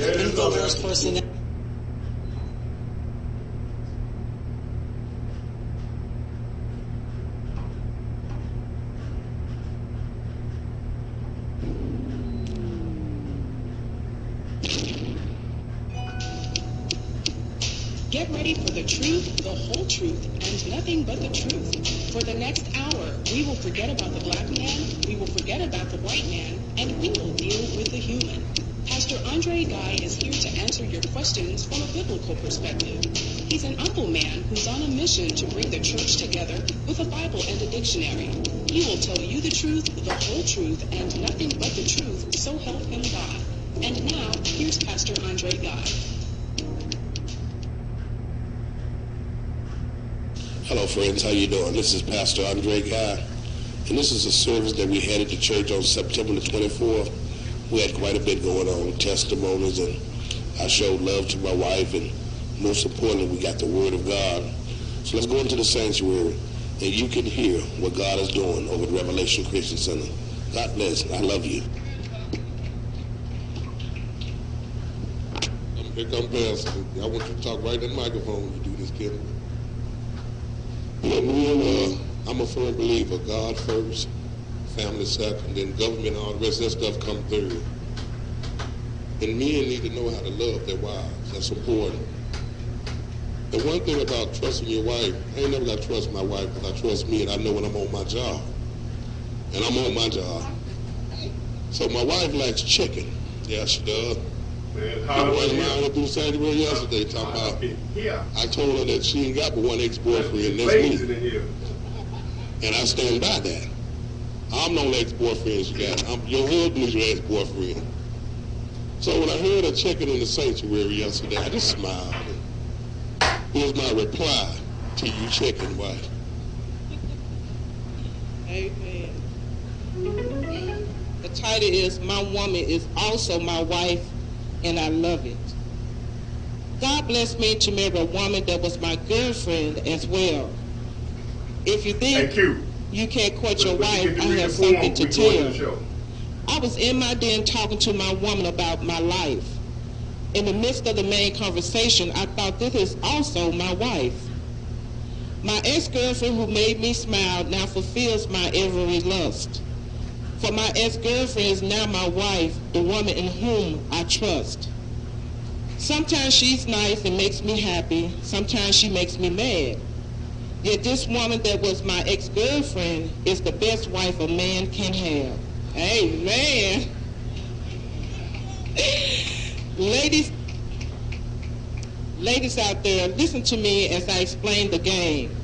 and diverse personality. Get ready for the truth, the whole truth, and nothing but the truth. For the next hour, we will forget about the black man, we will forget about the white man, and we will deal with the human. Pastor Andre Guy is here to answer your questions from a biblical perspective. He's an humble man who's on a mission to bring the church together with a Bible and a dictionary. He will tell you the truth, the whole truth, and nothing but the truth, so help him God. And now, here's Pastor Andre Guy. Hello friends, how you doing? This is Pastor Andre Guy, and this is a service that we had at the church on September the 24th. We had quite a bit going on, testimonies, and I showed love to my wife, and most importantly, we got the Word of God. So let's go into the sanctuary, and you can hear what God is doing over at Revelation Christian Center. God bless. I love you. Here comes Pastor. I want you to talk right in the microphone when you do this, kid. I'm a firm believer. God first, family second, then government and all the rest of that stuff come third. And men need to know how to love their wives. That's important. The one thing about trusting your wife, I ain't never got to trust my wife because I trust me and I know when I'm on my job. And I'm on my job. So my wife likes chicken. Yeah, she does. I was around through Sanctuary yesterday talking about, I told her that she ain't got but one ex-boyfriend, that's me. And I stand by that. I'm no ex-boyfriend she got. Your husband is your ex-boyfriend. So when I heard her checking in the sanctuary yesterday, I just smiled. Here's my reply to you checking wife. Amen. The title is, My Woman is Also My Wife, and I love it. God blessed me to marry a woman that was my girlfriend as well. If you think you can't quit your wife, I have something to tell. I was in my den talking to my woman about my life. In the midst of the main conversation, I thought, this is also my wife. My ex-girlfriend who made me smile now fulfills my every lust. For my ex-girlfriend is now my wife, the woman in whom I trust. Sometimes she's nice and makes me happy. Sometimes she makes me mad. Yet this woman that was my ex-girlfriend is the best wife a man can have. Amen. Ladies out there, listen to me as I explain the game.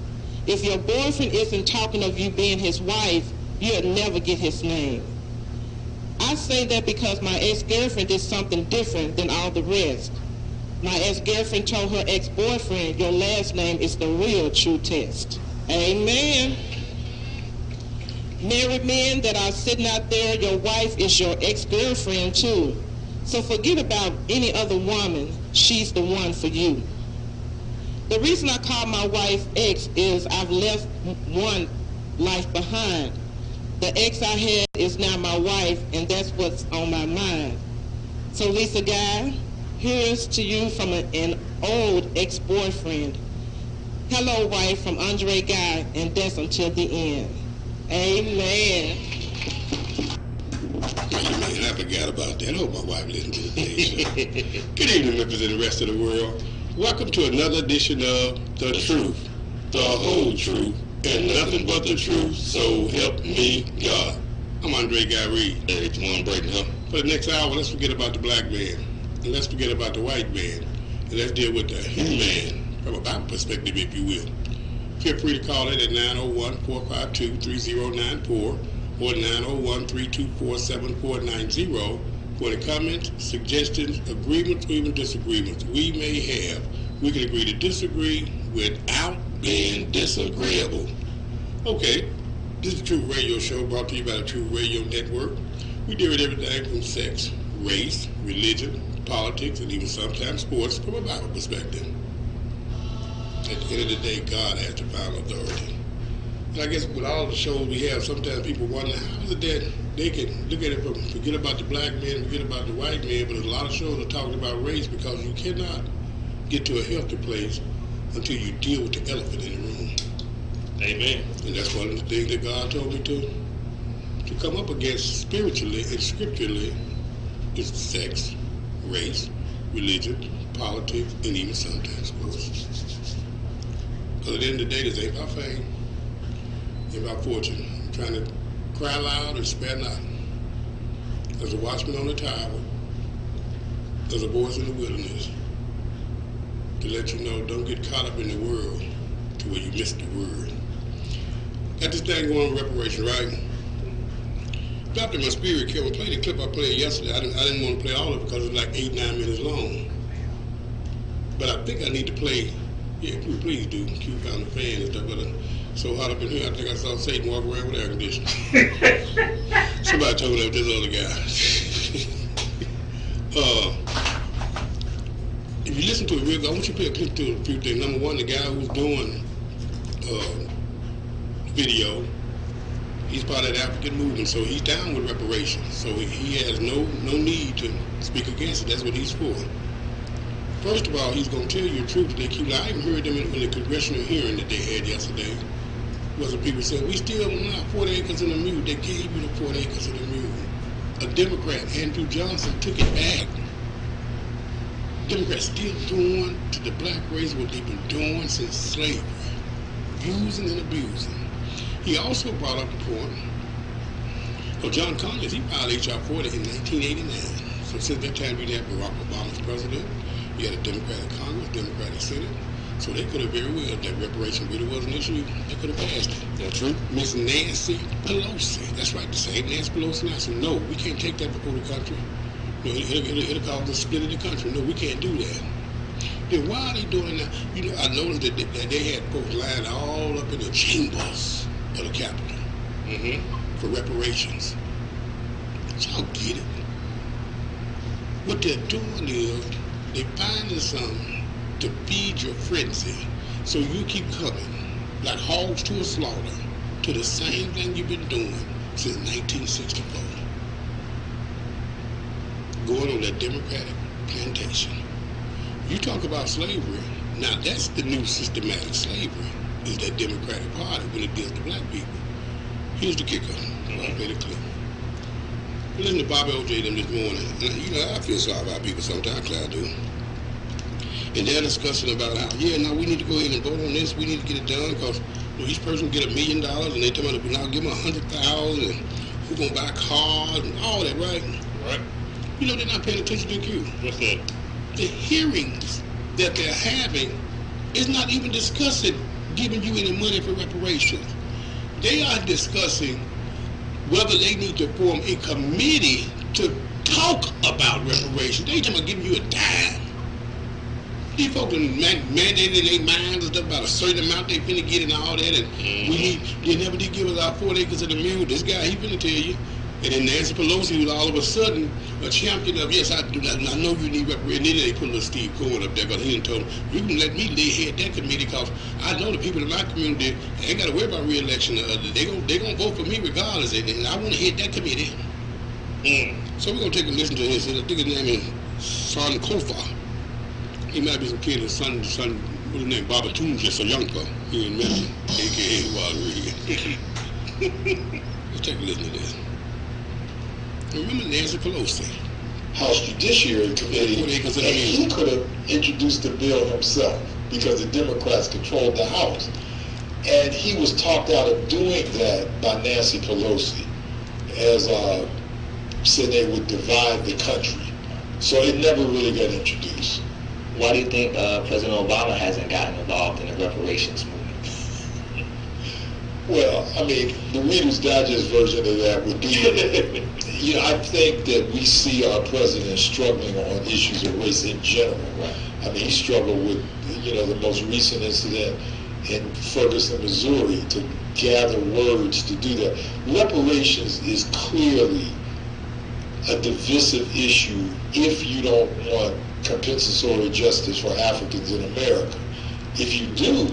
If your boyfriend isn't talking of you being his wife, you'll never get his name. I say that because my ex-girlfriend did something different than all the rest. My ex-girlfriend told her ex-boyfriend, your last name is the real true test. Amen. Married men that are sitting out there, your wife is your ex-girlfriend too. So forget about any other woman. She's the one for you. The reason I call my wife ex is I've left one life behind. The ex I had is now my wife, and that's what's on my mind. So Lisa Guy, here's to you from an old ex-boyfriend. Hello, wife, from Andre Guy, and that's until the end. Amen. Man, I forgot about that. I hope my wife listens to the show. Good evening, members of the rest of the world. Welcome to another edition of The Truth, the whole truth, and nothing but the truth, so help me God. I'm Andre Guy Reed. Hey, Jawan Brayton, huh? For the next hour, let's forget about the black man, and let's forget about the white man, and let's deal with the human from a Bible perspective, if you will. Feel free to call in at 901-452-3094 or 901-324-7490 for the comments, suggestions, agreements, or even disagreements we may have. We can agree to disagree without being disagreeable. Okay, this is the Truth Radio Show brought to you by the Truth Radio Network. We deal with everything from sex, race, religion, politics, and even sometimes sports from a Bible perspective. At the end of the day, God has the final authority. I guess with all the shows we have, sometimes people wonder how is it that they can look at it from forget about the black men, forget about the white men, but there's a lot of shows are talking about race because you cannot get to a healthy place until you deal with the elephant in the room. Amen. And that's one of the things that God told me to come up against spiritually and scripturally is sex, race, religion, politics, and even sometimes sports. Because at the end of the day, this ain't about fame, ain't about fortune. I'm trying to cry loud and spare not. There's a watchman on the tower. There's a voice in the wilderness to let you know, don't get caught up in the world to where you miss the word. Got this thing going on reparation, right? Dropped in my spirit, Kevin. Play the clip I played yesterday. I didn't want to play all of it because it's like 8-9 minutes long. But I think I need to play. Yeah, please do. Q found the fan and stuff. But so hot up in here, I think I saw Satan walk around with air conditioning. Somebody told me that was this other guy. If you listen to it real good, I want you to pay attention to a few things. Number one, the guy who's doing video, he's part of the African movement, so he's down with reparations. So he has no need to speak against it. That's what he's for. First of all, he's going to tell you the truth. I even heard them in the congressional hearing that they had yesterday. Was the people said, we still want 40 acres in the mule. They gave you the 40 acres in the mule. A Democrat, Andrew Johnson, took it back. Democrats still doing to the black race what they've been doing since slavery, using and abusing. He also brought up the point of John Conyers. He filed H.R. 40 in 1989. So since that time, you had Barack Obama's president. You had a Democratic Congress, Democratic Senate. So they could have very well, if that reparation really was an issue, they could have passed it. That's true. Miss Nancy Pelosi. That's right, the same Nancy Pelosi. I said, no, we can't take that before the country. No, it'll cause a split of the country. No, we can't do that. Then why are they doing that? You know, I noticed that they had folks lined all up in the chambers of the Capitol for reparations. So I don't get it. What they're doing is they're finding something to feed your frenzy, so you keep coming like hogs to a slaughter to the same thing you've been doing since 1964. Going on that Democratic plantation. You talk about slavery, now that's the new systematic slavery, is that Democratic Party when it deals to black people. Here's the kicker. I'll play the clip. I listened to Bobby O.J. them this morning, and you know, I feel sorry about people sometimes, I do. And they're discussing about how, now we need to go ahead and vote on this, we need to get it done, because each person get $1 million, and they tell me, now give them $100,000, and who's going to buy cars, and all that, right? Right. You know, they're not paying attention to Q. What's that? The hearings that they're having is not even discussing giving you any money for reparations. They are discussing whether they need to form a committee to talk about reparations. They ain't talking about giving you a dime. These folks are mandated in their minds and stuff about a certain amount they finna get and all that, and they never did give us our 4 acres of the mule. This guy, he finna tell you. And then Nancy Pelosi was all of a sudden a champion of, yes, I do. I know you need reparations. And then they put a little Steve Cohen up there because he done told him, you can let me lay head that committee because I know the people in my community, they ain't got to worry about re-election. They gonna vote for me regardless. And I want to head that committee. So we're going to take a listen to this. I think his name is Son Kofa. He might be some kid, his son, what's his name, Babatunde, just a young fellow here in Memphis, a.k.a. Wild Reed. Let's take a listen to this. Remember Nancy Pelosi? House Judiciary Committee, and he could have introduced the bill himself because the Democrats controlled the House. And he was talked out of doing that by Nancy Pelosi, as said they would divide the country. So it never really got introduced. Why do you think President Obama hasn't gotten involved in the reparations movement? Well, I mean, the Reader's Digest version of that would be, I think that we see our president struggling on issues of race in general. Right. I mean, he struggled with, the most recent incident in Ferguson, Missouri, to gather words to do that. Reparations is clearly a divisive issue if you don't want compensatory justice for Africans in America. If you do,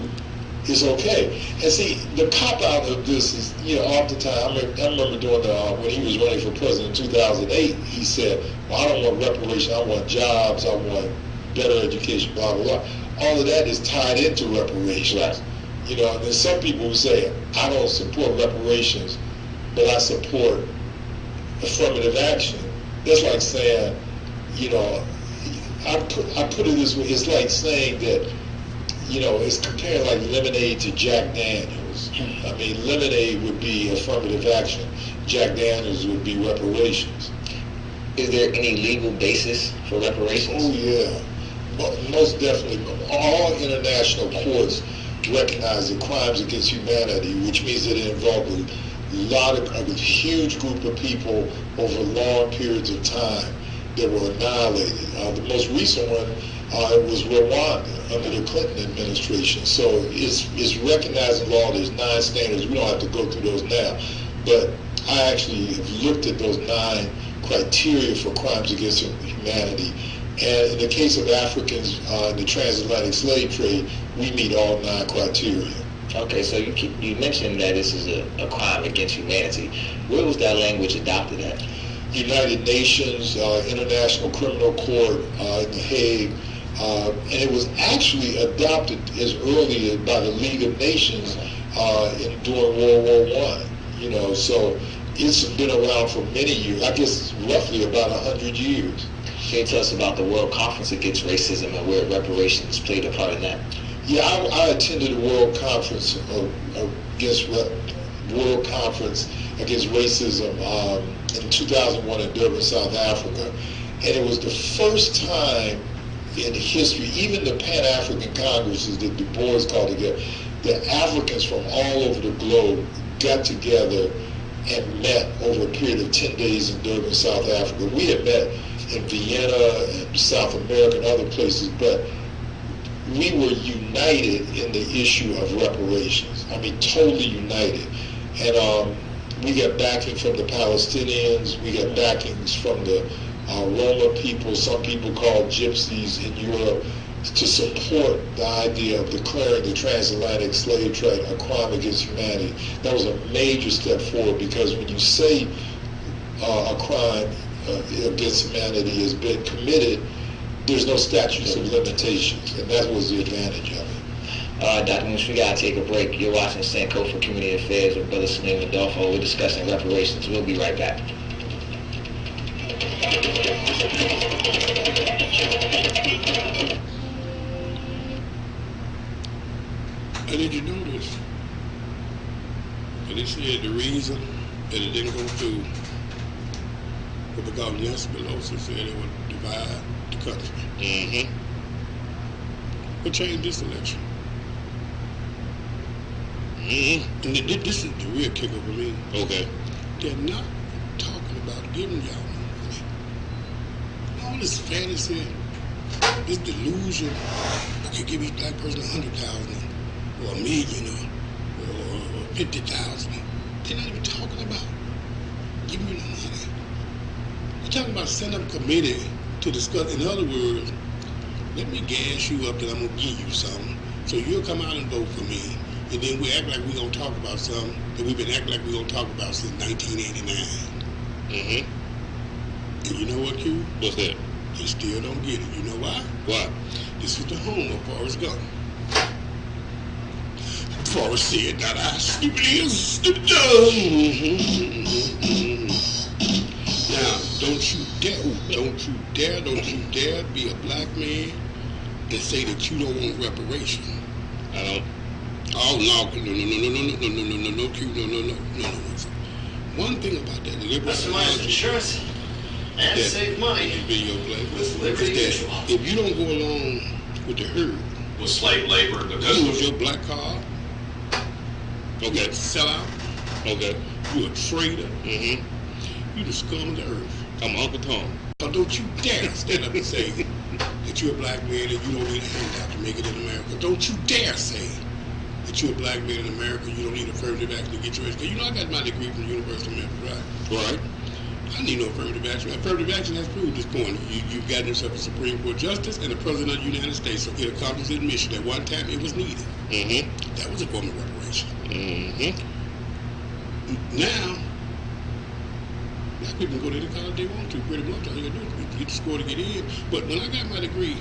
is okay. And see, the cop-out of this is, oftentimes, I remember doing when he was running for president in 2008, he said, well, I don't want reparations, I want jobs, I want better education, blah, blah, blah. All of that is tied into reparations. Right. And there's some people who say, I don't support reparations, but I support affirmative action. That's like saying, I put it this way, it's like saying that, it's comparing like lemonade to Jack Daniels. I mean, lemonade would be affirmative action. Jack Daniels would be reparations. Is there any legal basis for reparations? Oh, yeah. Most definitely. All international courts recognize that crimes against humanity, which means that it involved a huge group of people over long periods of time that were annihilated. The most recent one was Rwanda under the Clinton administration. So it's recognized in law. There's 9 standards. We don't have to go through those now. But I actually have looked at those 9 criteria for crimes against humanity. And in the case of Africans in the transatlantic slave trade, we meet all 9 criteria. Okay, so you mentioned that this is a crime against humanity. Where was that language adopted at? United Nations, International Criminal Court in The Hague, and it was actually adopted as early by the League of Nations during World War I. So it's been around for many years. I guess roughly about 100 years. Can you tell us about the World Conference Against Racism and where reparations played a part in that? Yeah, I attended the World Conference Against Racism in 2001 in Durban, South Africa, and it was the first time in history, even the Pan-African Congresses that Du Bois called together, that Africans from all over the globe got together and met over a period of 10 days in Durban, South Africa. We had met in Vienna and South America and other places, but we were united in the issue of reparations. I mean, totally united. And we got backing from the Palestinians, we got backings from the Roma people, some people called gypsies in Europe, to support the idea of declaring the transatlantic slave trade a crime against humanity. That was a major step forward, because when you say a crime against humanity has been committed, there's no statutes of limitations, and that was the advantage of it. Dr. Moose, we got to take a break. You're watching Senko for Community Affairs with Brother Salim Adolfo. We're discussing reparations. We'll be right back. And did you notice that they said the reason that it didn't go through was because Nancy Pelosi said it would divide the country? Mm-hmm. What changed this election? Mm-hmm. And this is the real kicker for me. Okay. They're not talking about giving y'all money. All this fantasy, this delusion, okay, give each black person 100,000 or $1 million or 50,000. They're not even talking about giving you the money. They're talking about setting up a committee to discuss. In other words, let me gas you up that I'm gonna give you something, so you'll come out and vote for me. And then we act like we're going to talk about something that we've been acting like we're going to talk about since 1989. Mm-hmm. And you know what, Q? What's that? They still don't get it. You know why? Why? This is the home of Forrest Gump. Forrest said, "Not I, stupid is, stupid does." Now, don't you dare be a black man and say that you don't want reparation. I don't. Oh, no, Q, no. One thing about that liberal Customize insurance and save money with Liberty Mutual. If you don't go along with the herd, With slave labor, you because lose your black card, Okay. sell out, Okay. you're a traitor, Mm-hmm. you the scum of the earth. I'm Uncle Tom. Now, don't you dare stand up and say that you're a black man and you don't need a handout to make it in America. Don't you dare say that you're a black man in America, you don't need affirmative action to get your education. You know, I got my degree from the University of Memphis, right? Right. I need no affirmative action. Affirmative action has proved this point. You've gotten yourself a Supreme Court justice and the President of the United States. So it accomplished its mission. At one time, it was needed. Mm-hmm. That was a form of reparation. Mm-hmm. Now, black people can go to any college they want to, pretty much. All you gotta do is get the score to get in. But when I got my degree,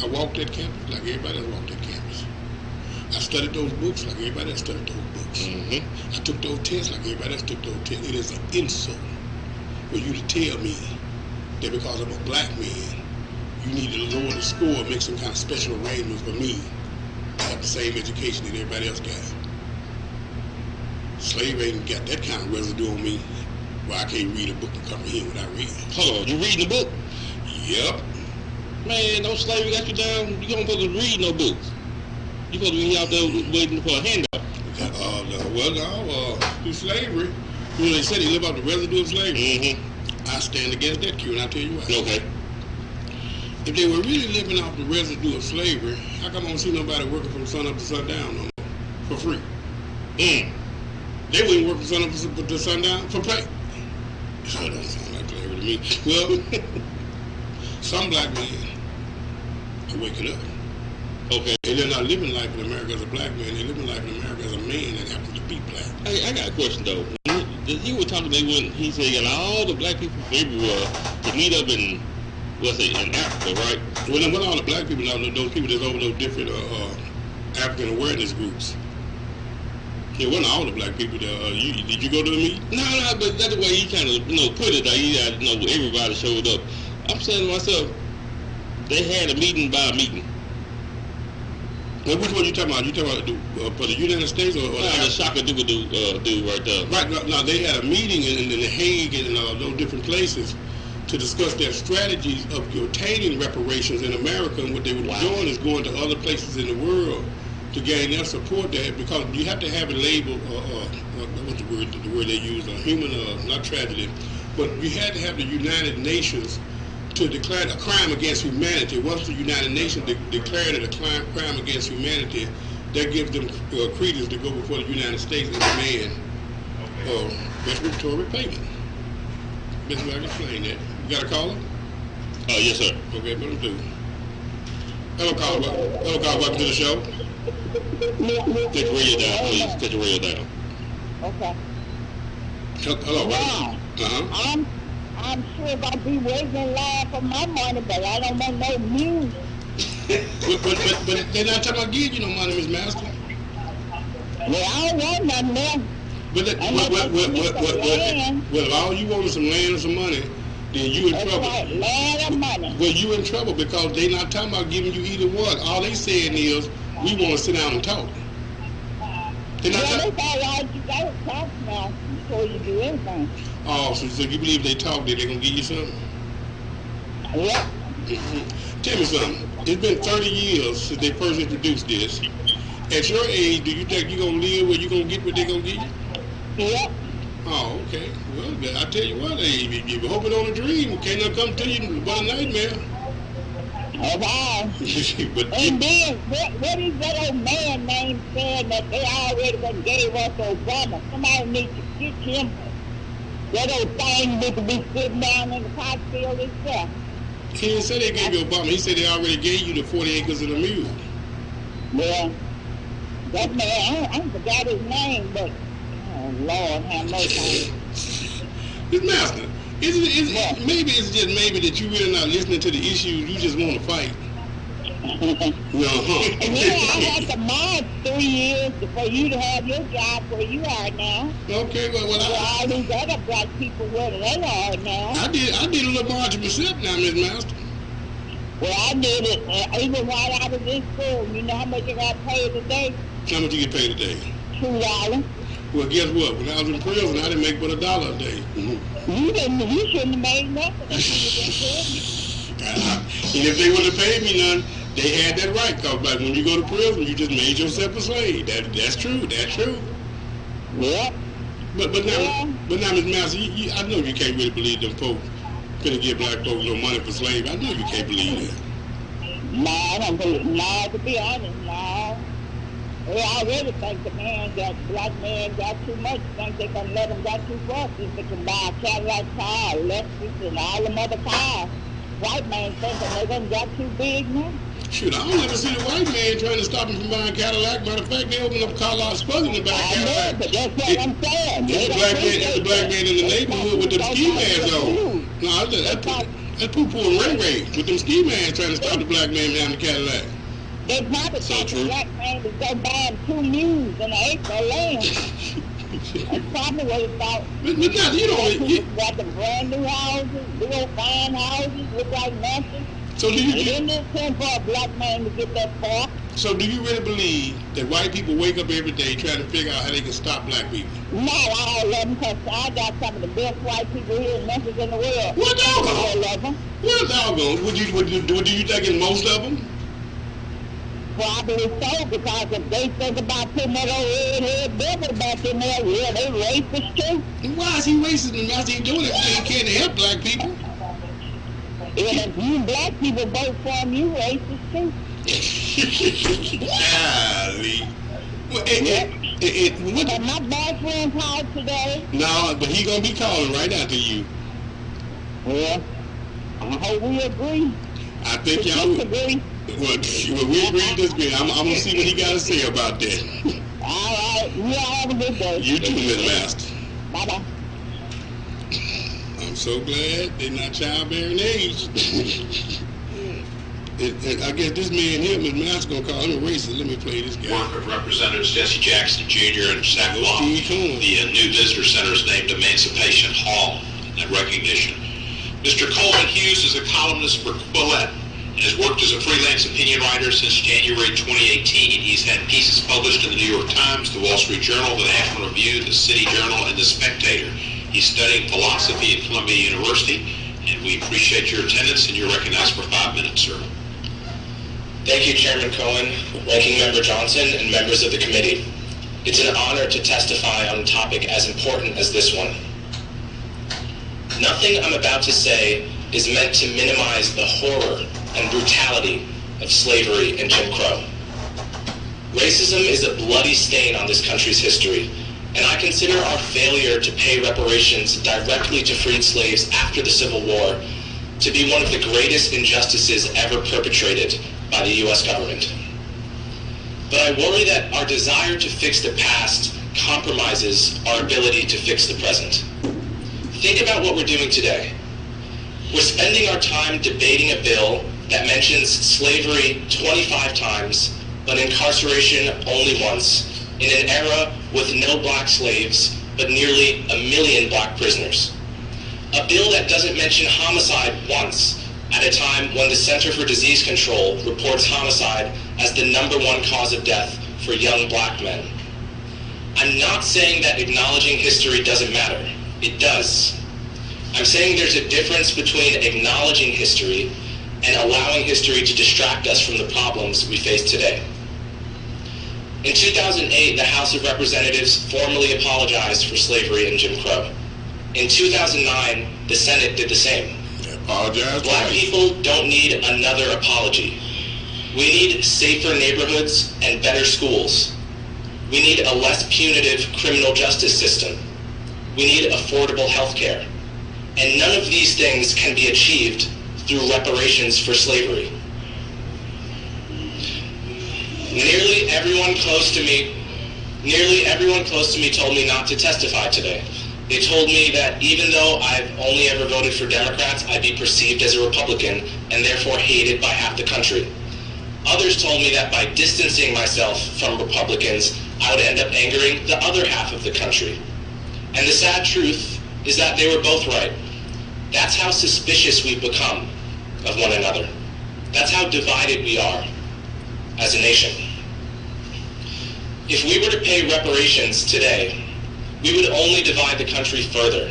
I walked that campus like everybody else walked that campus. I studied those books like everybody else studied those books. Mm-hmm. I took those tests like everybody else took those tests. It is an insult for you to tell me that because I'm a black man, you need to lower the score and make some kind of special arrangements for me to have the same education that everybody else got. Slavery ain't got that kind of residue on me where I can't read a book and comprehend what I read. Hold on, you reading the book? Yep. Man, no slavery got you down. You don't supposed to read no books. You supposed to be out there waiting for a handout. Through slavery, you know, they said they live out the residue of slavery. Mm-hmm. I stand against that, Q, and I'll tell you why. Okay. If they were really living off the residue of slavery, how come I don't see nobody working from sun up to sundown no more for free? They wouldn't work from sun up to sundown for pay. That don't sound like slavery to me. Well, some black men are waking up. Okay. And they're not living life in America as a black man. They're living life in America as a man that happens to be black. Hey, I got a question though. You were talking about when he said he got all the black people from everywhere to meet up in, in Africa, right? Well, what all the black people are, those people that's over those different African awareness groups. It wasn't all the black people that, did you go to the meeting? No, but that's the way he kind of, put it. Everybody showed up. I'm saying to myself, they had a meeting by a meeting. Well, which one you talking about? You talking about for the United States or the Shaka dude right there? Right. No, they had a meeting in The Hague and those different places to discuss their strategies of obtaining reparations in America, and what they were doing is going to other places in the world to gain their support there, because you have to have a label, what's the word they use, human, not tragedy, but you had to have the United Nations to declare a crime against humanity. Once the United Nations declared it a crime against humanity, that gives them credence to go before the United States and demand retributory payment. Best way I can explain that. You got a caller? Yes, sir. Okay, put him through. Hello, caller. Welcome to the show. Take your radio down, please. Take your radio down. Okay. Hello. Wow. I'm sure if I be waiting in line for my money, but I don't want no news. but they're not talking about giving you no money, Miss Master. Well, I don't want nothing there. But if all you want is some land or some money, then you in trouble. Right, land or money. Well, you in trouble because they not talking about giving you either one. All they saying is, we want to sit down and talk. Well, that's all right. You got to talk now before you do anything. Oh, so you believe they talk, they're going to give you something? Yep. Mm-hmm. Tell me something. It's been 30 years since they first introduced this. At your age, do you think you're going to live where you're going to get what they're going to give you? Yep. Oh, okay. Well, I tell you what, if you're hoping on a dream, it can't come to you but a nightmare. Wow. And then, what is that old man name saying that they already gave us Obama? Somebody needs to get him. That old thing need to be sitting down in the pot field itself. He didn't say they gave you Obama. He said they already gave you the 40 acres and a mule. Well, that man, I forgot his name, but, oh, Lord, have mercy. Miss Master, maybe it's just maybe that you really not listening to the issues, you just want to fight. Yeah, I had to march 3 years for you to have your job where you are now. Okay, well, all these other black people where they are now. I did a little march myself now, Miss Master. Well, I did it even while I was in school. You know how much I got paid a day? How much you get paid a day? $2. Well, guess what? When I was in prison, I didn't make but $1 a day. Mm-hmm. You shouldn't have made nothing. And if they would have paid me none, they had that right. Because like, when you go to prison, you just made yourself a slave. That's true. That's true. Yep. But now, Miss Master, I know you can't really believe them folks couldn't give black folks no money for slavery. I know you can't believe that. No, I don't believe. No, to be honest, no. They already think black man got too much, think they can let them got too much. If they can buy a Cadillac car, Lexus, and all them other cars, white man thinking they done got too big now. Shoot, I don't ever see the white man trying to stop him from buying Cadillac. Matter of fact, they open up car lots for them to buy Cadillac. But that's what I'm saying. It's the black man in the neighborhood with them ski masks on. No, that's poo-poo and ray-ray with them ski masks trying to stop the black man behind the Cadillac. They probably think the black man is go buying 2 mules and an acre of land. That's probably what it's about. But now, you don't... Got the brand new houses, big old fine houses, look like mansions. So do you... It didn't time for a black man to get that far. So do you really believe that white people wake up every day trying to figure out how they can stop black people? Not all of them, because I got some of the best white people here in Memphis in the world. What doggone? All of them. What doggone? What do you think is most of them? Probably so, because if they think about putting that old red-head devil back in there, yeah, they racist too. Why is he racist and why is he doing it? He can't help black people. And if you black people vote for him, you racist too. Golly. But my best friend called today. No, but he gonna be calling right after you. Well, I hope we agree. I think y'all disagree. Well, we agree to disagree. I'm gonna see what he got to say about that. All right. You all have a good day. You too, Miss Master. Bye-bye. I'm so glad they're not childbearing age. I guess this man here, Miss Master, gonna call him a racist. Let me play this guy. Work of Representatives Jesse Jackson Jr. and Zach Law. The new visitor center is named Emancipation Hall in recognition. Mr. Coleman Hughes is a columnist for Quillette and has worked as a freelance opinion writer since January 2018. He's had pieces published in the New York Times, the Wall Street Journal, the National Review, the City Journal, and the Spectator. He's studying philosophy at Columbia University, and we appreciate your attendance, and you're recognized for 5 minutes, sir. Thank you, Chairman Cohen, Ranking Member Johnson, and members of the committee. It's an honor to testify on a topic as important as this one. Nothing I'm about to say is meant to minimize the horror and brutality of slavery and Jim Crow. Racism is a bloody stain on this country's history, and I consider our failure to pay reparations directly to freed slaves after the Civil War to be one of the greatest injustices ever perpetrated by the U.S. government. But I worry that our desire to fix the past compromises our ability to fix the present. Think about what we're doing today. We're spending our time debating a bill that mentions slavery 25 times, but incarceration only once, in an era with no black slaves, but nearly 1 million black prisoners. A bill that doesn't mention homicide once, at a time when the Center for Disease Control reports homicide as the #1 cause of death for young black men. I'm not saying that acknowledging history doesn't matter. It does. I'm saying there's a difference between acknowledging history and allowing history to distract us from the problems we face today. In 2008, the House of Representatives formally apologized for slavery and Jim Crow. In 2009, the Senate did the same. Black people don't need another apology. We need safer neighborhoods and better schools. We need a less punitive criminal justice system. We need affordable health care. And none of these things can be achieved through reparations for slavery. Nearly everyone close to me told me not to testify today. They told me that even though I've only ever voted for Democrats, I'd be perceived as a Republican and therefore hated by half the country. Others told me that by distancing myself from Republicans, I would end up angering the other half of the country. And the sad truth is that they were both right. That's how suspicious we've become of one another. That's how divided we are as a nation. If we were to pay reparations today, we would only divide the country further,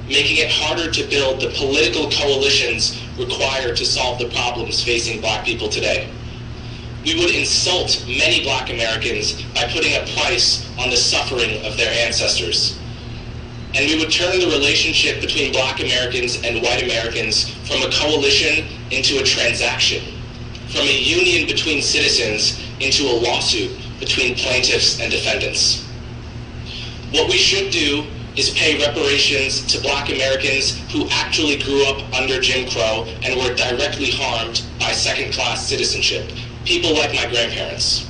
making it harder to build the political coalitions required to solve the problems facing black people today. We would insult many black Americans by putting a price on the suffering of their ancestors. And we would turn the relationship between black Americans and white Americans from a coalition into a transaction, from a union between citizens into a lawsuit between plaintiffs and defendants. What we should do is pay reparations to Black Americans who actually grew up under Jim Crow and were directly harmed by second-class citizenship, people like my grandparents.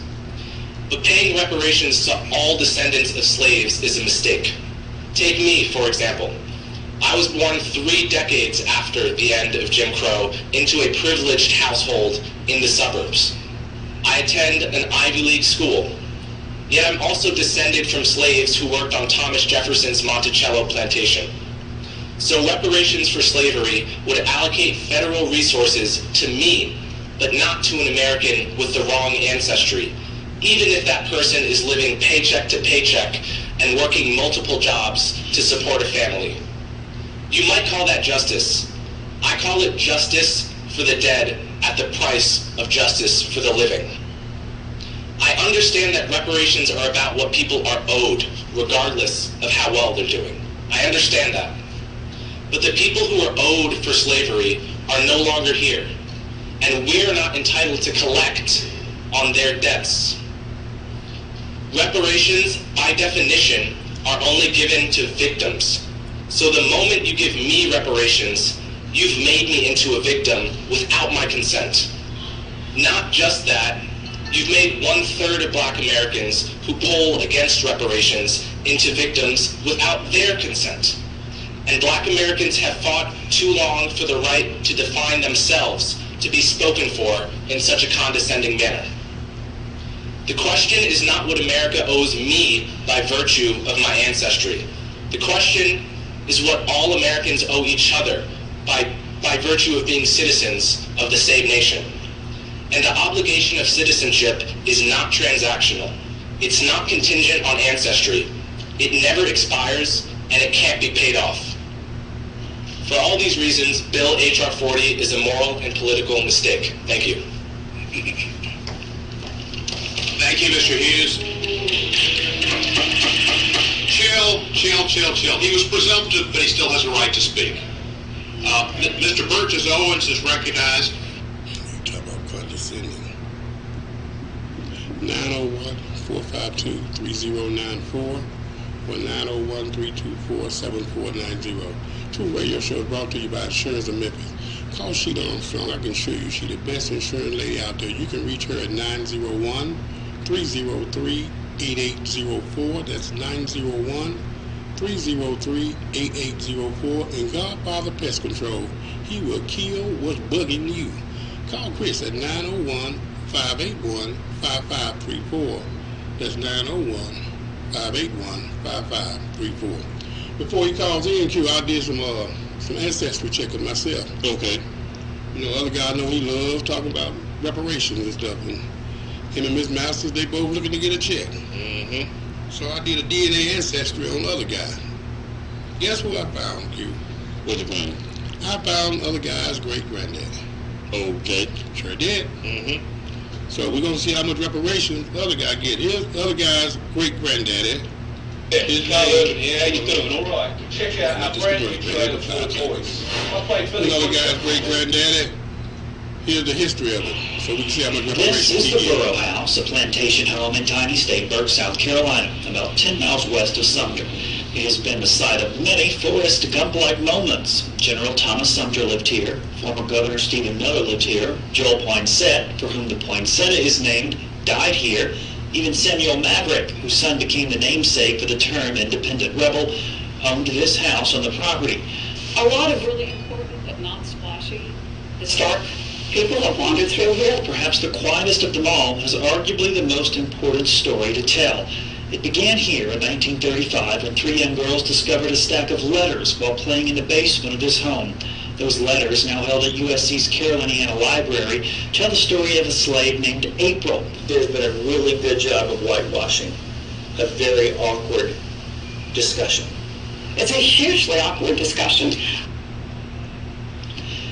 But paying reparations to all descendants of slaves is a mistake. Take me, for example. I was born 3 decades after the end of Jim Crow into a privileged household in the suburbs. I attend an Ivy League school. Yet I'm also descended from slaves who worked on Thomas Jefferson's Monticello plantation. So reparations for slavery would allocate federal resources to me, but not to an American with the wrong ancestry, even if that person is living paycheck to paycheck and working multiple jobs to support a family. You might call that justice. I call it justice for the dead at the price of justice for the living. I understand that reparations are about what people are owed, regardless of how well they're doing. I understand that. But the people who are owed for slavery are no longer here, and we're not entitled to collect on their debts. Reparations, by definition, are only given to victims. So the moment you give me reparations, you've made me into a victim without my consent. Not just that, you've made 1/3 of Black Americans who poll against reparations into victims without their consent. And Black Americans have fought too long for the right to define themselves to be spoken for in such a condescending manner. The question is not what America owes me by virtue of my ancestry. The question is what all Americans owe each other by virtue of being citizens of the same nation. And the obligation of citizenship is not transactional. It's not contingent on ancestry. It never expires, and it can't be paid off. For all these reasons, Bill H.R. 40 is a moral and political mistake. Thank you. Thank you, Mr. Hughes. Chill. He was presumptive, but he still has a right to speak. Mr. Burgess Owens is recognized. Talk about condescending. 901-452-3094 or 901-324-7490. Truth Radio Show is brought to you by Insurance of Memphis. Call Sheila Armstrong. I can assure you she's the best insurance lady out there. You can reach her at 901-303-8804. That's 901-303-8804. And Godfather Pest Control. He will kill what's bugging you. Call Chris at 901-581-5534. That's 901-581-5534. Before he calls in, Q, I did some ancestry checking myself. Okay. You know, other guys know he loves talking about reparations and stuff. And him and Miss Masters, they both looking to get a check. Mm-hmm. So I did a DNA ancestry on the other guy. Guess what I found, Q? What you found? I found the other guy's great-granddaddy. Okay. Sure did. Mm-hmm. So we're going to see how much reparations the other guy get. Here's the other guy's great-granddaddy. His name, how you doing? All right. Check out our brand new trailer for the boys. Another guy's great-granddaddy. Here's the history of it, so we can see how much reparations This is the Burrow House, a plantation home in tiny Stateburg, South Carolina, about 10 miles west of Sumter. It has been the site of many Forrest Gump-like moments. General Thomas Sumter lived here. Former Governor Stephen Miller lived here. Joel Poinsett, for whom the poinsettia is named, died here. Even Samuel Maverick, whose son became the namesake for the term independent rebel, owned this house on the property. A lot of really important but not splashy historic People have wandered through here. Perhaps the quietest of them all has arguably the most important story to tell. It began here in 1935 when 3 young girls discovered a stack of letters while playing in the basement of this home. Those letters, now held at USC's Caroliniana Library, tell the story of a slave named April. There's been a really good job of whitewashing a very awkward discussion. It's a hugely awkward discussion.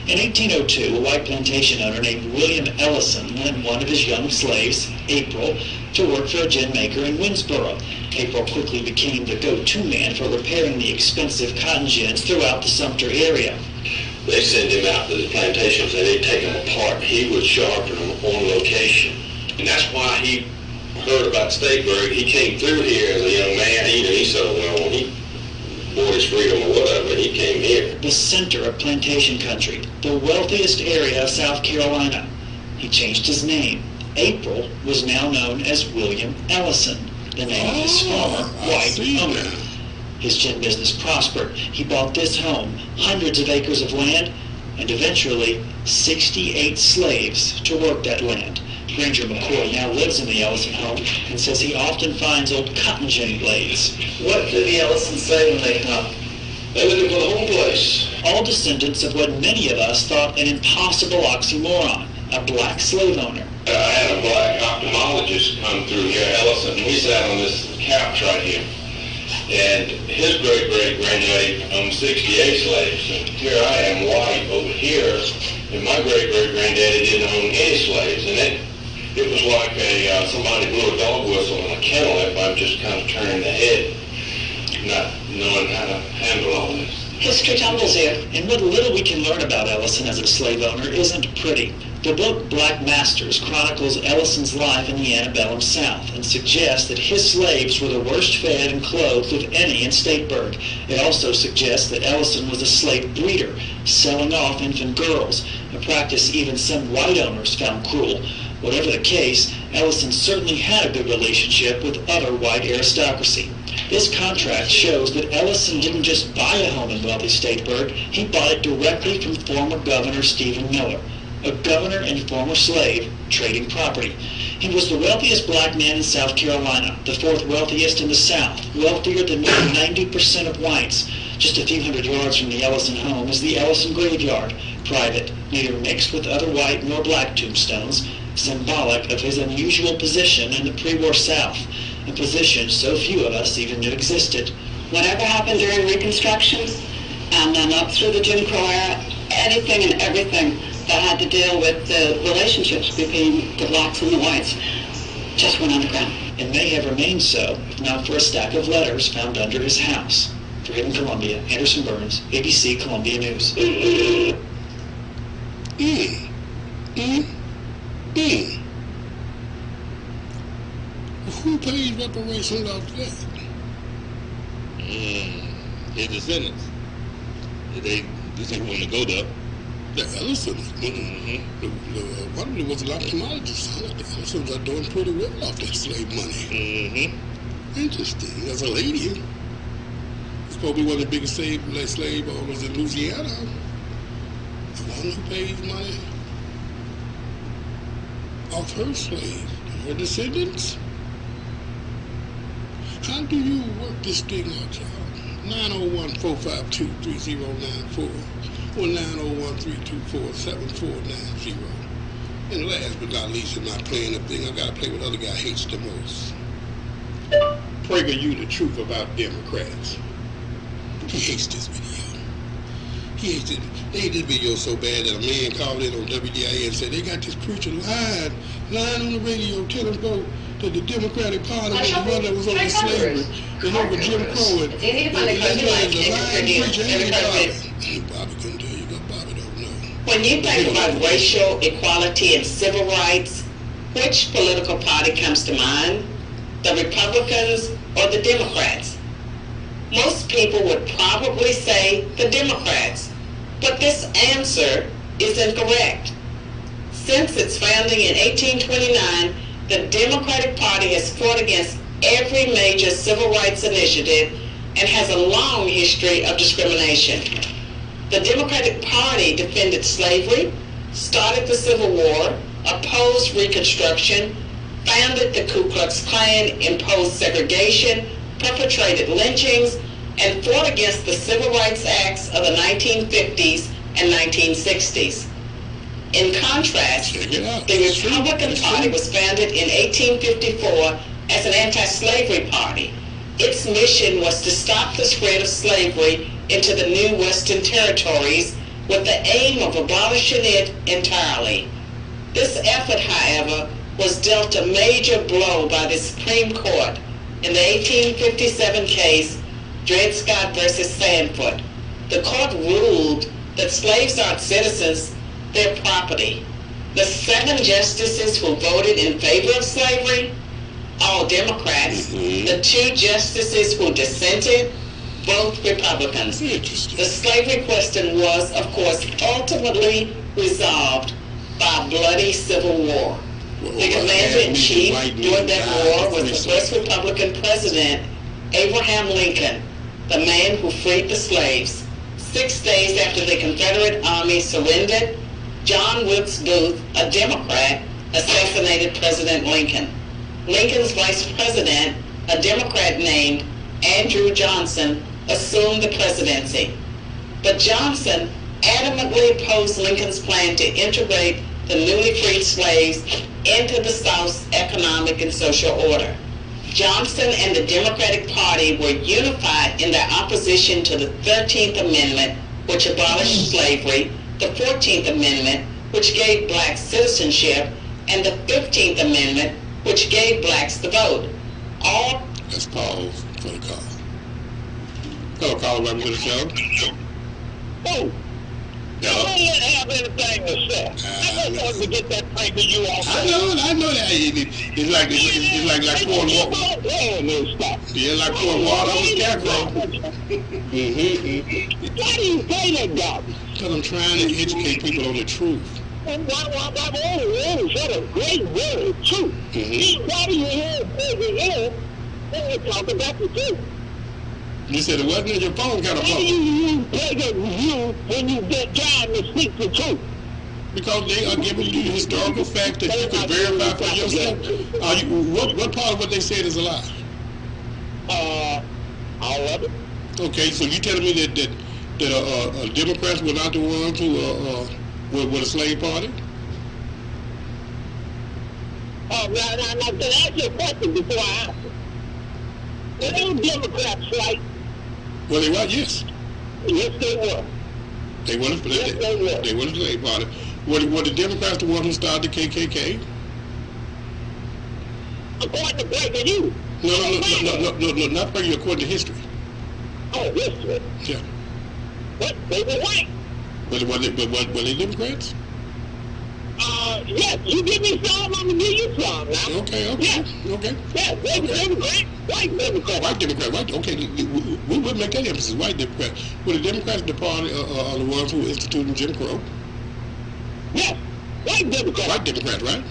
In 1802, a white plantation owner named William Ellison lent one of his young slaves, April, to work for a gin maker in Winsboro. April quickly became the go-to man for repairing the expensive cotton gins throughout the Sumter area. They send him out to the plantations and they take them apart. He would sharpen them on location. And that's why he heard about Stateburg, he came through here as a young man. He said, well, when he bought his freedom or whatever, he came here. The center of plantation country, the wealthiest area of South Carolina. He changed his name. April was now known as William Ellison, the name of his former white owner. His gin business prospered. He bought this home, hundreds of acres of land, and eventually 68 slaves to work that land. Granger McCoy now lives in the Ellison home and says he often finds old cotton gin blades. What did the Ellisons say when they come? They looking for the whole place. All descendants of what many of us thought an impossible oxymoron, a black slave owner. I had a black ophthalmologist come through here, Ellison, and we sat on this couch right here. And his great-great-granddaddy owned 68 slaves. And here I am, white, over here, and my great-great-granddaddy didn't own any slaves. And it was like somebody blew a dog whistle in a kennel if I'm just kind of turning the head, not knowing how to handle all this. History tumbles here. And what little we can learn about Ellison as a slave owner isn't pretty. The book Black Masters chronicles Ellison's life in the antebellum South and suggests that his slaves were the worst fed and clothed of any in Stateburg. It also suggests that Ellison was a slave breeder, selling off infant girls, a practice even some white owners found cruel. Whatever the case, Ellison certainly had a good relationship with other white aristocracy. This contract shows that Ellison didn't just buy a home in wealthy Stateburg, he bought it directly from former Governor Stephen Miller, a governor and former slave trading property. He was the wealthiest black man in South Carolina, the fourth wealthiest in the South, wealthier than nearly 90% of whites. Just a few hundred yards from the Ellison home is the Ellison graveyard, private, neither mixed with other white nor black tombstones, symbolic of his unusual position in the pre-war South, a position so few of us even knew existed. Whatever happened during Reconstruction, and then up through the Jim Crow era, anything and everything that had to deal with the relationships between the blacks and the whites just went underground. And may have remained so, if not for a stack of letters found under his house. For Hidden Columbia, Anderson Burns, ABC Columbia News. Who pays reparations after that? His descendants. They want to go there. The Ellisons. One of them was an ophthalmologist. The Ellisons are doing pretty well off that slave money. Interesting. As a lady, it's probably one of the biggest slave owners in Louisiana. The one who pays money off her slaves, her descendants. How do you work this thing out, y'all? 901-452-3094 or 901-324-7490. And last but not least, in my playing up thing, I gotta play what other guy hates the most. Prager you the truth about Democrats. He hates this video. He hates it. They hate this video so bad that a man called in on WDIA and said they got this preacher lying on the radio telling folks that the Democratic Party was the one that was over slavery and over Jim Crow. It's easy to find a country like Bobby couldn't tell you, but Bobby don't know. When you think about racial equality and civil rights, which political party comes to mind? The Republicans or the Democrats? Most people would probably say the Democrats, but this answer is incorrect. Since its founding in 1829, the Democratic Party has fought against every major civil rights initiative and has a long history of discrimination. The Democratic Party defended slavery, started the Civil War, opposed Reconstruction, founded the Ku Klux Klan, imposed segregation, perpetrated lynchings, and fought against the Civil Rights Acts of the 1950s and 1960s. In contrast, the Republican Party was founded in 1854 as an anti-slavery party. Its mission was to stop the spread of slavery into the new Western territories with the aim of abolishing it entirely. This effort, however, was dealt a major blow by the Supreme Court in the 1857 case Dred Scott versus Sandford. The court ruled that slaves aren't citizens, they're property. The 7 justices who voted in favor of slavery all Democrats. The 2 justices who dissented, both Republicans. The slavery question was, of course, ultimately resolved by a bloody civil war. The commander-in-chief during that war was the first Republican president, Abraham Lincoln, the man who freed the slaves. 6 days after the Confederate Army surrendered, John Wilkes Booth, a Democrat, assassinated President Lincoln. Lincoln's vice president, a Democrat named Andrew Johnson, assumed the presidency. But Johnson adamantly opposed Lincoln's plan to integrate the newly freed slaves into the South's economic and social order. Johnson and the Democratic Party were unified in their opposition to the 13th Amendment, which abolished slavery, the 14th Amendment, which gave blacks citizenship, and the 15th Amendment, which gave blacks the vote. All... Let's pause for the call. Hello, caller, welcome to the show. Oh, I don't have anything to say. I just wanted to get that thing to you all. I know that. It's like pouring water. Yeah, like pouring water on a scarecrow. Why do you say that, God? Because I'm trying to educate people on the truth. What a great word, truth. Why do you hear when you talk about the truth? You said it wasn't in your phone kind of phone. Why do you take a view when you get trying to speak the truth? Because they are giving you historical facts that you can verify for yourself. What part of what they said is a lie? All of it. Okay, so you telling me that Democrats were not the ones who were the slave party? Now, can I ask you a question before I answer? Were those Democrats right? Well, they were, yes. Yes, they were. They were the slave party. Were the Democrats the ones who started the KKK? According to breaking you. No, not breaking you, according to history. Oh, history? Yeah. But they were white. But were they Democrats? Yes, you give me some, I'm going to give you some now. Okay. Yes. Okay. Yes, they were Democrats, white Democrats. White Democrat, okay. We would make that emphasis, white Democrat. Were the Democrats the party are the ones who instituted Jim Crow? Yes, white Democrats. White Democrats, right?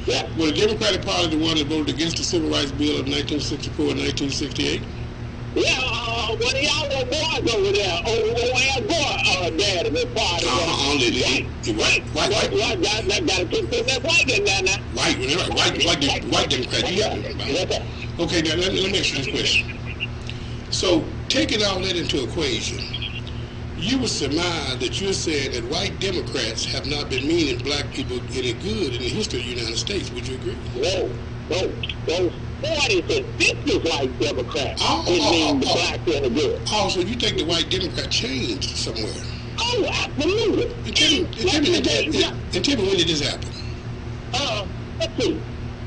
Yes. Were the Democratic Party the one that voted against the Civil Rights Bill of 1964 and 1968? Yeah, one of y'all little boys over there, Al Gore, dad of the party. White. Gotta keep that white in there now. White Democrat, you got it. Okay, now let me ask you this question. So, taking all that into equation, you would surmise that you're saying that white Democrats have not been meaning black people any good in the history of the United States. Would you agree? No. Those 40s and 50s white Democrats didn't mean the blacks any good. Oh, so you think the white Democrat changed somewhere? Oh, absolutely. And tell me when did this happen? Let's see.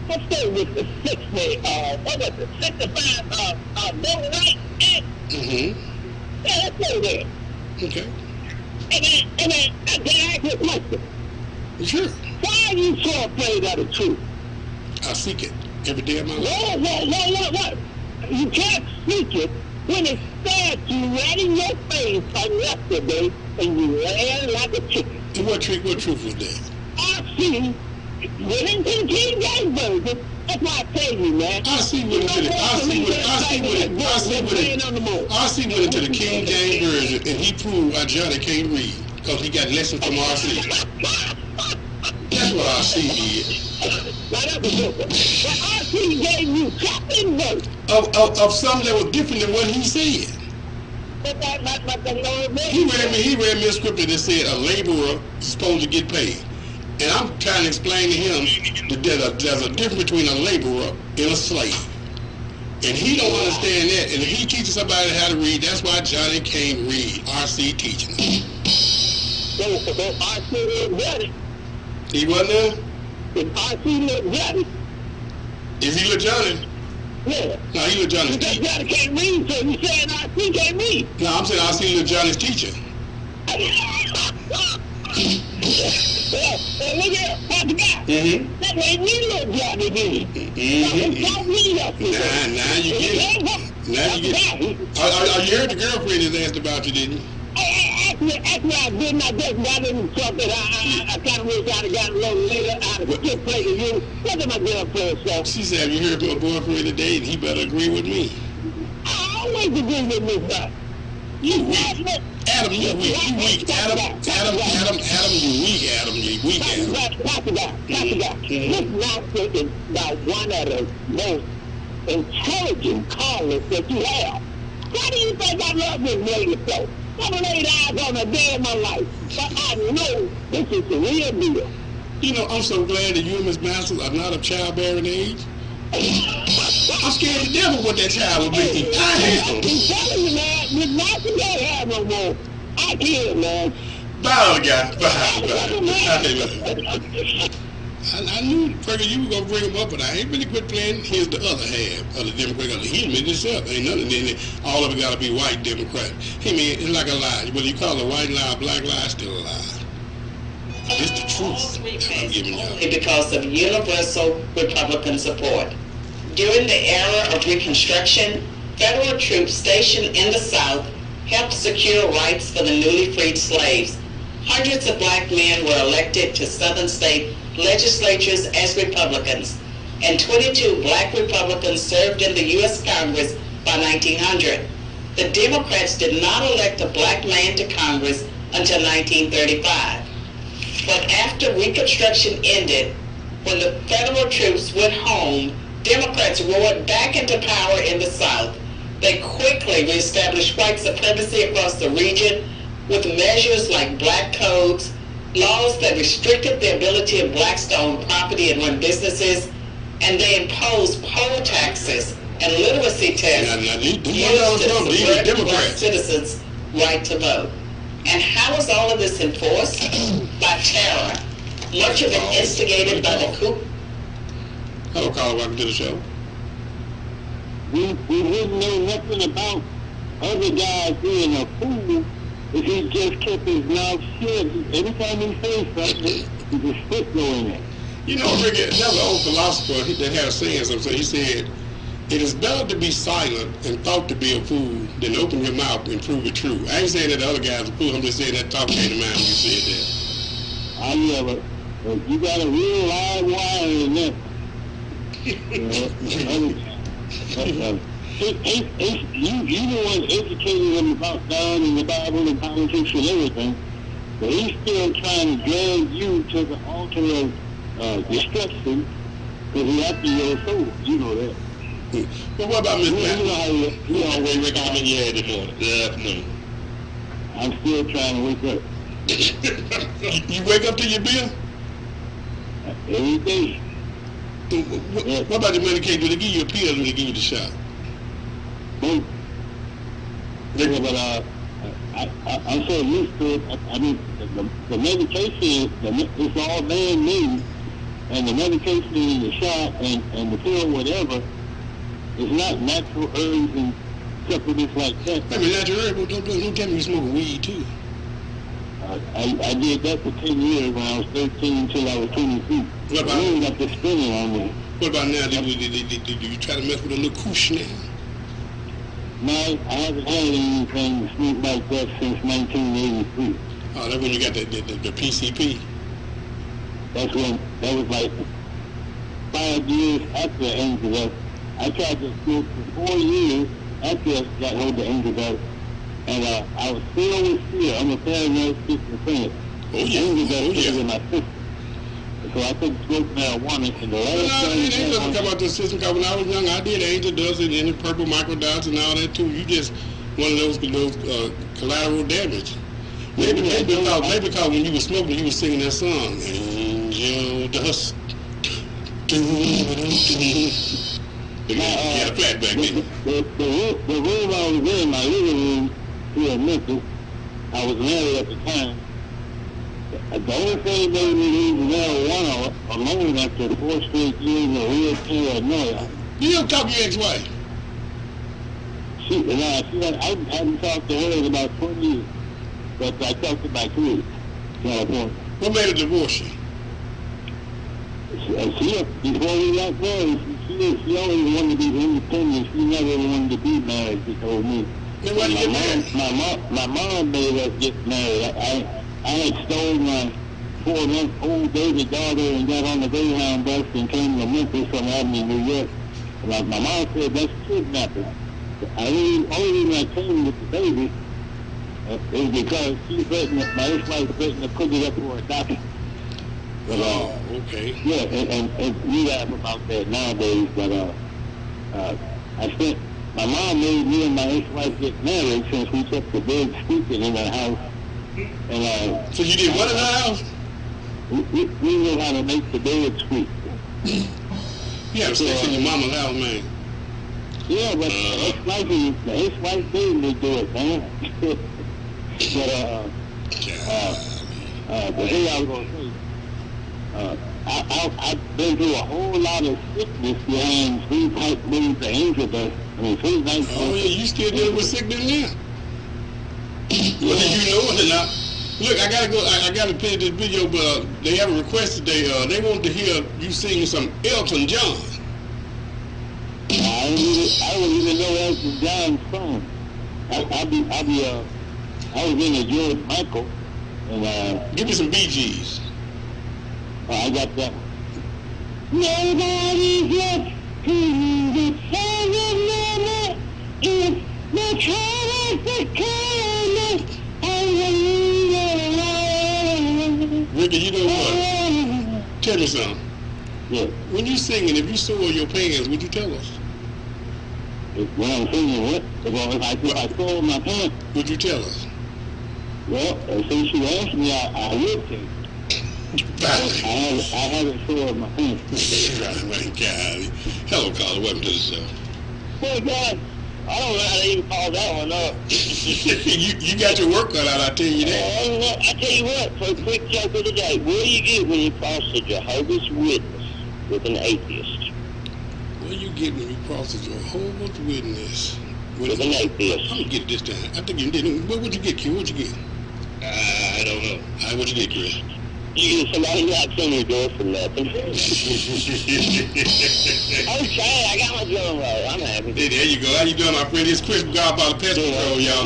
Let's stay with the 65 Voting Rights Act. Yeah, let's go there. Okay. And then can I ask you a question? Sure. Why are you so afraid of the truth? I seek it every day of my life. What? You can't seek it when it stares you right in your face on yesterday and you ran like a chicken. And what truth was that? I see Wellington King James Version. That's why I tell you, man. I see went into the King James Version and he proved why Johnny can't read because he got lessons from RC. That's what RC is. Now that's a good one. But RC gave you chapter and verse. Of something that was different than what he said. He read me a scripture that said a laborer is supposed to get paid. And I'm trying to explain to him that there's a difference between a laborer and a slave. And he don't understand that. And if he teaches somebody how to read, that's why Johnny can't read. RC teaching him. So RC looked ready. He wasn't there? If RC looked ready. Is he look Johnny? Yeah. No, he look Johnny's teacher. Johnny can't read, so you saying RC can't read. No, I'm saying RC look Johnny's teacher. Look at Pastor Guy. That made me look Johnny D. Now you get it. Are you heard the girlfriend has asked about you, didn't you? Actually, I didn't. I just got in something. I kind of wish I'd have got a little later out of the skip play to you. What did my girlfriend say? She said, have you heard from my boyfriend today? And he better agree with me. I always agree with me, sir. You weak. Adam, you weak. You weak. Adam, you weak. Adam, you weak. Pastor Guy. This master is about one of the most intelligent callers that you have. Why do you think I love this lady so? I haven't laid eyes on a day in my life, but I know this is the real deal. You know, I'm so glad that you and Miss Masters are not of childbearing age. I'm scared to death of what that child will be. I'm telling you, man, Miss Masters don't have no more. I get it, man. Bye, guy. I knew, Fergie, you were going to bring him up, but I ain't really quit playing. Here's the other half of the Democrat. He admitted himself. Ain't nothing in it. All of it got to be white Democrat. He mean, it's like a lie. Whether you call it a white lie, a black lie, it's still a lie. It's the truth I'm giving y'all. Because of universal Republican support. During the era of Reconstruction, federal troops stationed in the South helped secure rights for the newly freed slaves. Hundreds of black men were elected to Southern state legislatures as Republicans, and 22 black Republicans served in the U.S. Congress by 1900. The Democrats did not elect a black man to Congress until 1935. But after Reconstruction ended, when the federal troops went home, Democrats roared back into power in the South. They quickly reestablished white supremacy across the region with measures like black codes, laws that restricted the ability of blacks to own property and run businesses, and they imposed poll taxes and literacy tests used to subvert black citizens' right to vote. And how was all of this enforced? By terror, much of it instigated by the coup. Hello, caller, welcome to the show. We wouldn't know nothing about other guys being a fool if he just kept his mouth shut. Every time he says something, he just spit go in it. You know, Rick, there was an old philosopher that had a saying something. He said, it is better to be silent and thought to be a fool than open your mouth and prove it true. I ain't saying that the other guy's a fool. I'm just saying that talk came to mind when you said that. I never. But you got a real live wire in there. You the one educating them about God and the Bible and politics and everything, but he's still trying to drag you to the altar of destruction because he's after your soul. You know that. But what about Miss Matt? You know how he always recommend you had this morning. Good afternoon. I'm still trying to wake up. You wake up to your bill? Every day. What about the medication? Do they give you a pill or do they give you the shot? Both. Yeah, but I'm so used to it. I mean, the medication, it's all man-made, and the medication and the shot and the pill, whatever, is not natural herbs and supplements like that. I mean, natural herbs, don't tell me you're smoking weed, too. I did that for 10 years when I was 13 until I was 22. What about? I really got this spinning on me. What about now? Do you try to mess with a little kush now? No, I haven't had anything to smoke like that since 1983. Oh, that's when you got the PCP? That was like 5 years after the angel death. I tried to smoke for 4 years after I got hold of the angel death. And I was filled with fear. I'm a paranoid schizophrenic. Oh, yeah. Angel death was in my system. So I couldn't smoke marijuana. And the last thing it doesn't come out the system. Because when I was young, I did angel dust and the purple microdots and all that too. You just one of those collateral damage. Maybe because when you were smoking, you were singing that song, Angel Dust. You had a flat back then. The room I was in, my living room here in Memphis, I was married at the time. The only thing made me leave marijuana alone after 4 straight years of real paranoia. You don't talk to your ex-wife? I hadn't talked to her in about 20 years, but I talked to my kids. California. What made her divorce you? Before we got married, she always wanted to be independent. She never wanted to be married, she told me. Then why did you get married? My mom made us get married. I had stole my 4-month-old baby daughter and got on the Greyhound bus and came to Memphis from Albany, New York. My mom said, that's kidnapping. Only reason I came with the baby is because she threatened, my ex-wife threatened to put it up for adoption. But, okay. Yeah, and we laugh about that nowadays, but my mom made me and my ex-wife get married since we took the bed speaking in our house. And so you did what in the house? We know how to make the bed squeak. You have sex in your mama's house, man. Yeah, but the ex-wife made me do it, man. But the thing I was going to say, I've been through a whole lot of sickness behind 3 pipe moves to angel dust. I mean, 3 nights. Oh, yeah, you still dealing with sickness now? Whether you know it or not. Look, I gotta play this video, but they have a request today. They want to hear you sing some Elton John. I don't even know Elton John's song. I was in a George Michael, and give me some Bee Gees. I got that one. Nobody's left to you the mama if the trouble the kindness Ricky, you know what? Tell me something. Yeah. When you singing, if you soil your pants, would you tell us? When I'm singing what? If I soil my pants, would you tell us? Well, since you asked me, I would tell you. I haven't soiled my pants. My God. Hello, caller. Welcome to the show. Hey, God. I don't know how to even call that one up. you got your work cut out, I tell you that. I tell you what, for a quick joke of the day, what do you get when you cross a Jehovah's Witness with an atheist? What do you get when you cross a Jehovah's Witness with an atheist? I'm going to get this time. I think you did. What would you get, Q? What'd you get? I don't know. What'd you get, Chris? You get somebody knocks on your door for nothing. I'm trying. I got my drum roll. I'm happy. Hey, there you go. How you doing, my friend? It's Chris God by the Pest Control, y'all.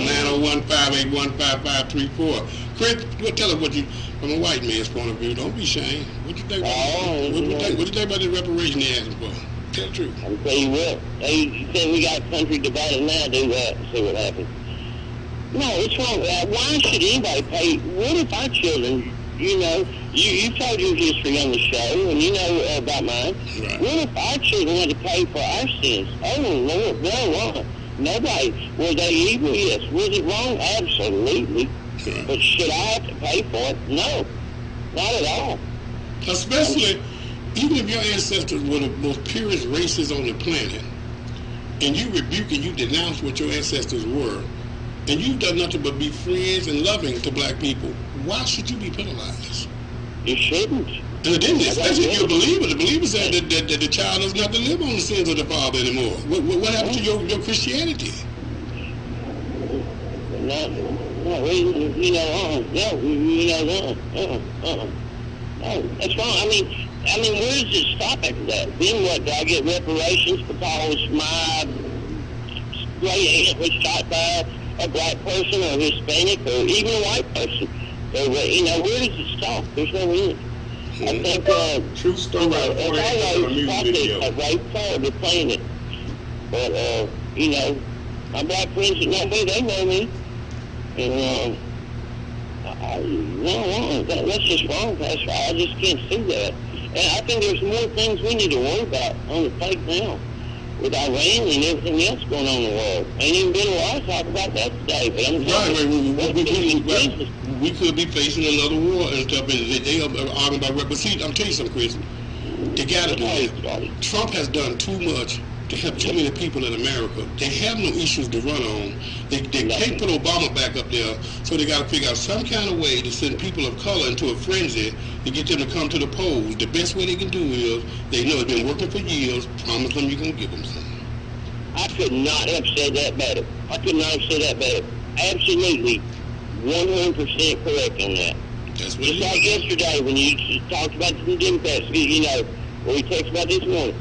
901-581-5534. Chris, tell us what you, from a white man's point of view, don't be ashamed. What you think about what you think about the reparation they're asking for? Tell the truth. I'll tell you what. You say we got country divided now, do that and see what happens. No, it's wrong. Why should anybody pay? What if our children... You know, you told your history on the show, and you know about mine. Right. What if our children had to pay for our sins? Oh, Lord, no. Nobody. Were they evil? Yes. Was it wrong? Absolutely. Right. But should I have to pay for it? No. Not at all. Especially, even if your ancestors were the most purest races on the planet, and you rebuke and you denounce what your ancestors were, and you've done nothing but be friends and loving to black people, why should you be penalized? You shouldn't. And then, especially if you're a believer, the believer said that the child does not to live on the sins of the father anymore. What happened to your Christianity? No, that's wrong. I mean, where does it stop after that? Then what? Do I get reparations because my great aunt was shot by a black person or Hispanic or even a white person? So, where does it stop? There's no end. I think, true story. It's always a rape car, they're playing it. But, my black friends that know me, they know me. And, that's just wrong, Pastor. I just can't see that. And I think there's more things we need to worry about on the plate now, with Iran and everything else going on in the world. Ain't even been a lot of talk about that today, but I'm we could be facing another war and stuff, and they are arguing about, but see, I'm telling you something, Chris, they gotta do that. Trump has done too much to help too many people in America. They have no issues to run on. They can't put Obama back up there, so they gotta figure out some kind of way to send people of color into a frenzy to get them to come to the polls. The best way they can do is, they know it's been working for years, promise them you're gonna give them something. I could not have said that better. Absolutely 100% correct on that. That's what just it like is. yesterday when you talked about the Democrats, you know, when we talked about this morning.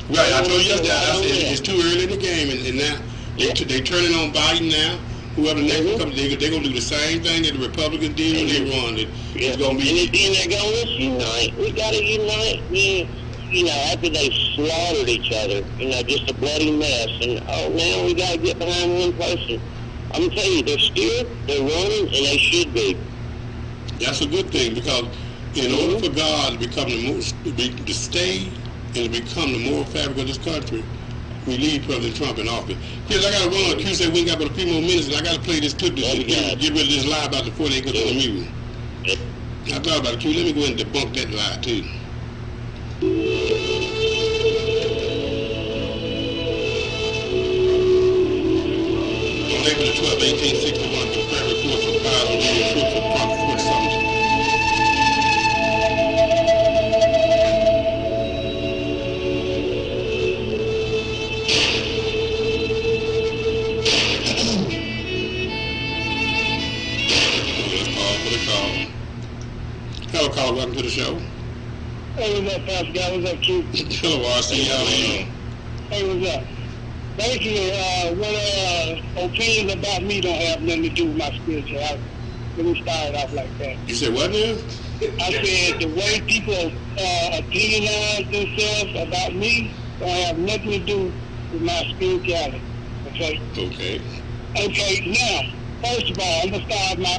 Right, I told you yesterday, I said it's too early in the game, and now they turning on Biden now. Whoever the next one comes, they're going to do the same thing that the Republicans did when they run. It's going to be... And they're going, let's unite. We got to unite. Yeah. You know, after they slaughtered each other, you know, just a bloody mess. And, now we got to get behind one person. I'm going to tell you, they're running, and they should be. That's a good thing, because in order for God to become to stay and to become the moral fabric of this country, we leave President Trump in office. Here's, I got to run. Q said we ain't got but a few more minutes, and I got to play this clip to get rid of this lie about the 40 acres of the mule. I thought about it, Q. Let me go ahead and debunk that lie, too. On April the 12th, 1861, the prayer reports were filed on Union troops of Trump 40-something. Hello, caller. Welcome to the show. Hey, what's up, Pastor Guy? What's up, Q? Hello, RC. How are you? Hey, what's up? Basically, what opinions about me don't have nothing to do with my spiritual life. Let me start it off like that. You said what now? I said the way people opinionize themselves about me don't have nothing to do with my spirituality. Okay? Okay. Okay, now, first of all, I'm going to start my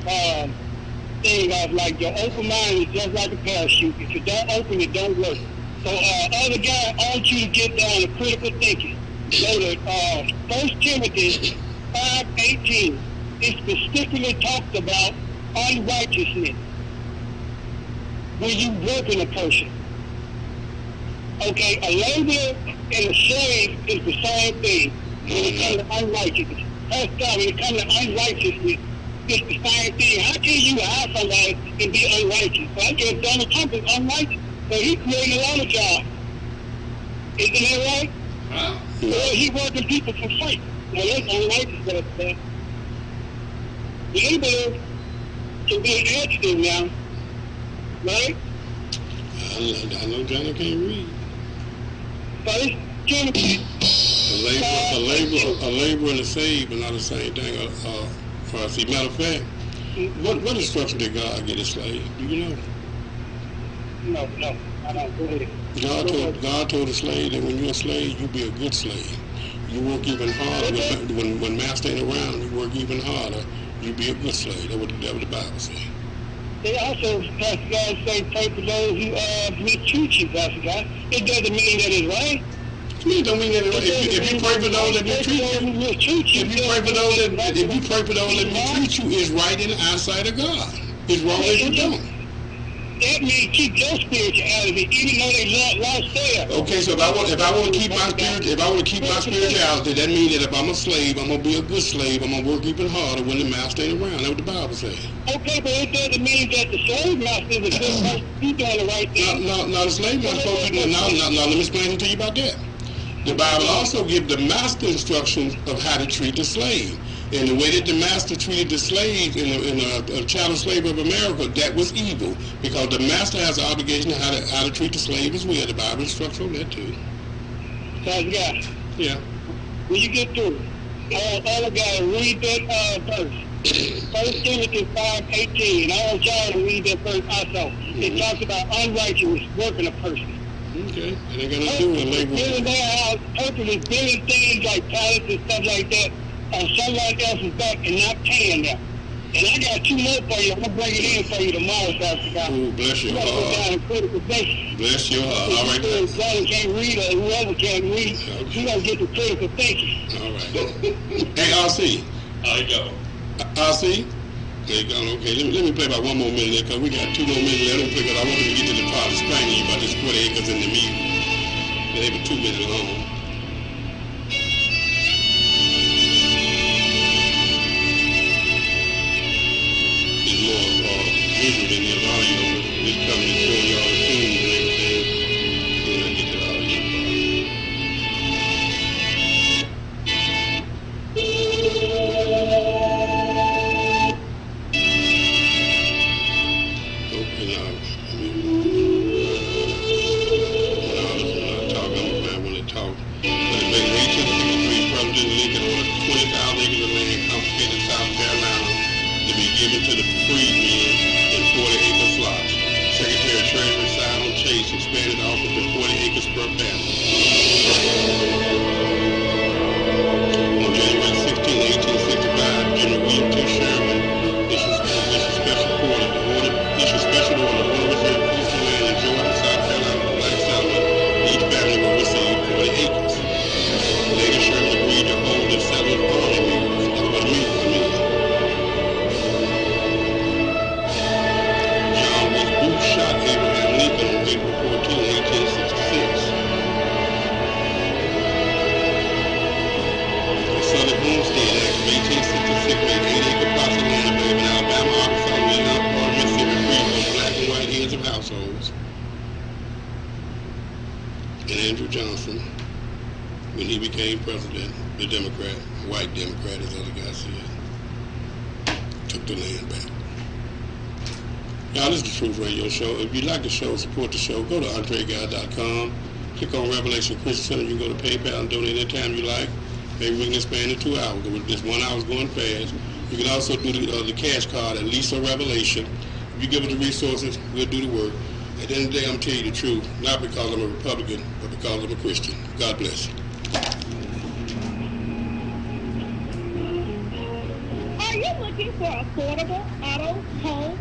thing off like your open mind is just like a parachute. If you don't open, it don't work. So, other guy, I want you to get down to critical thinking. Go to 1 Timothy 5:18. It specifically talks about unrighteousness when you work in a person. Okay, a laborer and a slave is the same thing when it comes to unrighteousness. First time, when it comes to unrighteousness, it's the same thing. How can you hire somebody and be unrighteous? So I guess Donald Trump is unrighteous. So he created a lot of jobs. Isn't that right? Huh? Well, he working people for free. Now that's unrighteous, but labor can be an adjective now, right? I know Johnny can't read. First Timothy. A labor and a slave are not the same thing. See, matter of fact, what instruction did God give a slave? Do you know? No, I don't. Go ahead. God told a slave that when you're a slave, you be a good slave. You work even harder. When master ain't around, you work even harder. You be a good slave. That's what the Bible says. They also, Pastor God, say pray for those who mistreat you, Pastor God. It doesn't mean that it's right. It don't mean that it's right. If you pray for those that mistreat you, if you pray for those that mistreat you, it's right in the eyesight of God. It's wrong if you don't. That means keep your spirituality, even though they lost theirs. Okay, so if I want to keep my spirituality, that means that if I'm a slave, I'm gonna be a good slave. I'm gonna work even harder when the master ain't around. That's what the Bible says. Okay, but it doesn't mean that the slave master is a good person. He's doing the right thing. No, the slave master supposed to. Now, let me explain to you about that. The Bible also gives the master instructions of how to treat the slave. And the way that the master treated the slave in a chattel slave of America, that was evil. Because the master has an obligation of how to treat the slave as well. The Bible instructs on that too. Yeah. When you get through, I want all the guys to read that verse. 1 Timothy 5:18. And I want y'all to read that verse also. It talks about unrighteousness working a person. Okay. And they're going to do it labor. Building their house, purposely building things like pallets and stuff like that on someone else's back and not paying them. And I got two more for you. I'm going to bring it in for you tomorrow, Pastor God. Ooh, bless your heart. Bless your heart. All right. If Johnny can't read or whoever can't read, you're going to get the critical thinking. All right. Hey, RC. There you go. RC? There you go. Okay, let me play about one more minute because we got 2 more minutes left. Let me play because I want to get to the part explaining to you about this 40 acres in the meat. They were 2 minutes long. Visual than the audio, but this company is showing y'all the scenes and everything. Then I get to the audio part. expanded the offer to 40 acres per family. On January 16, 1865, General William T. Sherman issued special order to order reserve coastal land in Georgia and South Carolina for black settlers. Each family will receive 40 acres. Later, Sherman agreed to hold the settlers' army meetings. That's what it means. John Wilkes Booth shot Abraham Lincoln on April 14, 1866. The Southern Homestead Act of 1866 made 8-acre plots of land available in Alabama, Arkansas, Louisiana, Florida, Mississippi, free for black and white heads of households. And Andrew Johnson, when he became president, the Democrat, white Democrat, as other guys said, took the land back. Y'all, this is the Truth Radio Show. If you like the show, support the show, go to EntreGuy.com. Click on Revelation Christian Center. You can go to PayPal and donate anytime you like. Maybe we can expand it to 2 hours. This 1 hour is going fast. You can also do the cash card at Lisa Revelation. If you give us the resources, we'll do the work. At the end of the day, I'm telling you the truth, not because I'm a Republican, but because I'm a Christian. God bless. Are you looking for affordable auto, home,